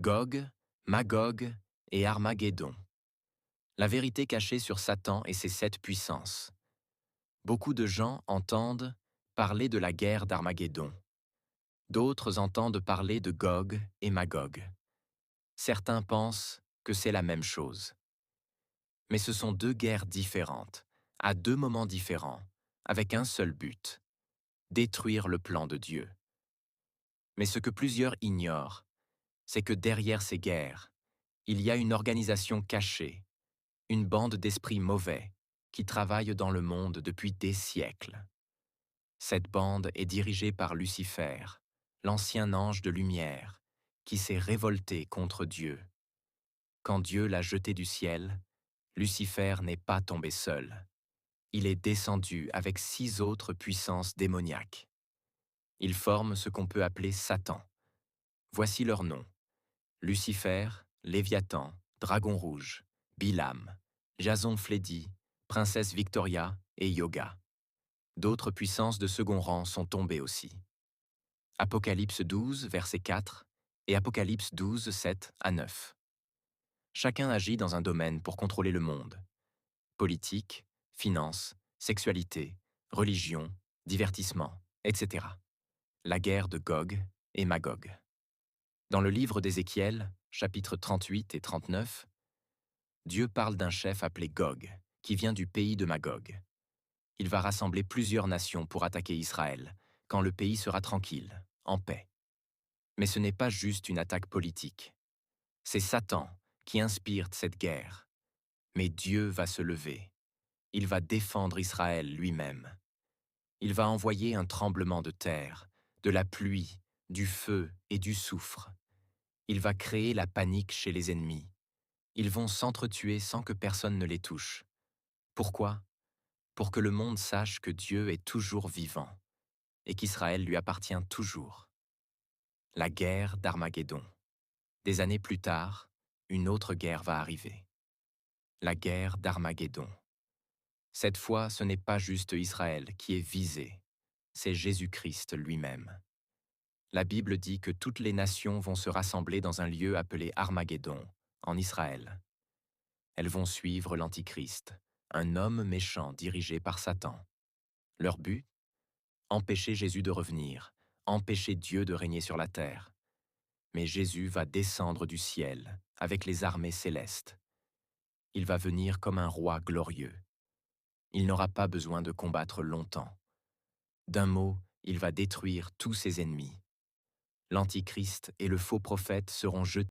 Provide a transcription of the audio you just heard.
Gog, Magog et Armageddon. La vérité cachée sur Satan et ses 7 puissances. Beaucoup de gens entendent parler de la guerre d'Armageddon. D'autres entendent parler de Gog et Magog. Certains pensent que c'est la même chose. Mais ce sont 2 guerres différentes, à 2 moments différents, avec un seul but: détruire le plan de Dieu. Mais ce que plusieurs ignorent, c'est que derrière ces guerres, il y a une organisation cachée, une bande d'esprits mauvais qui travaillent dans le monde depuis des siècles. Cette bande est dirigée par Lucifer, l'ancien ange de lumière, qui s'est révolté contre Dieu. Quand Dieu l'a jeté du ciel, Lucifer n'est pas tombé seul. Il est descendu avec 6 autres puissances démoniaques. Ils forment ce qu'on peut appeler Satan. Voici leurs noms: Lucifer, Léviathan, Dragon Rouge, Bilam, Jason Flédi, Princesse Victoria et Yoga. D'autres puissances de second rang sont tombées aussi. Apocalypse 12, verset 4 et Apocalypse 12, 7 à 9. Chacun agit dans un domaine pour contrôler le monde. Politique, finance, sexualité, religion, divertissement, etc. La guerre de Gog et Magog. Dans le livre d'Ézéchiel, chapitres 38 et 39, Dieu parle d'un chef appelé Gog, qui vient du pays de Magog. Il va rassembler plusieurs nations pour attaquer Israël, quand le pays sera tranquille, en paix. Mais ce n'est pas juste une attaque politique. C'est Satan qui inspire cette guerre. Mais Dieu va se lever. Il va défendre Israël lui-même. Il va envoyer un tremblement de terre, de la pluie, du feu et du soufre. Il va créer la panique chez les ennemis. Ils vont s'entretuer sans que personne ne les touche. Pourquoi? Pour que le monde sache que Dieu est toujours vivant et qu'Israël lui appartient toujours. La guerre d'Armageddon. Des années plus tard, une autre guerre va arriver. La guerre d'Armageddon. Cette fois, ce n'est pas juste Israël qui est visé, c'est Jésus-Christ lui-même. La Bible dit que toutes les nations vont se rassembler dans un lieu appelé Armageddon, en Israël. Elles vont suivre l'Antichrist, un homme méchant dirigé par Satan. Leur but? Empêcher Jésus de revenir, empêcher Dieu de régner sur la terre. Mais Jésus va descendre du ciel avec les armées célestes. Il va venir comme un roi glorieux. Il n'aura pas besoin de combattre longtemps. D'un mot, il va détruire tous ses ennemis. L'Antichrist et le faux prophète seront jetés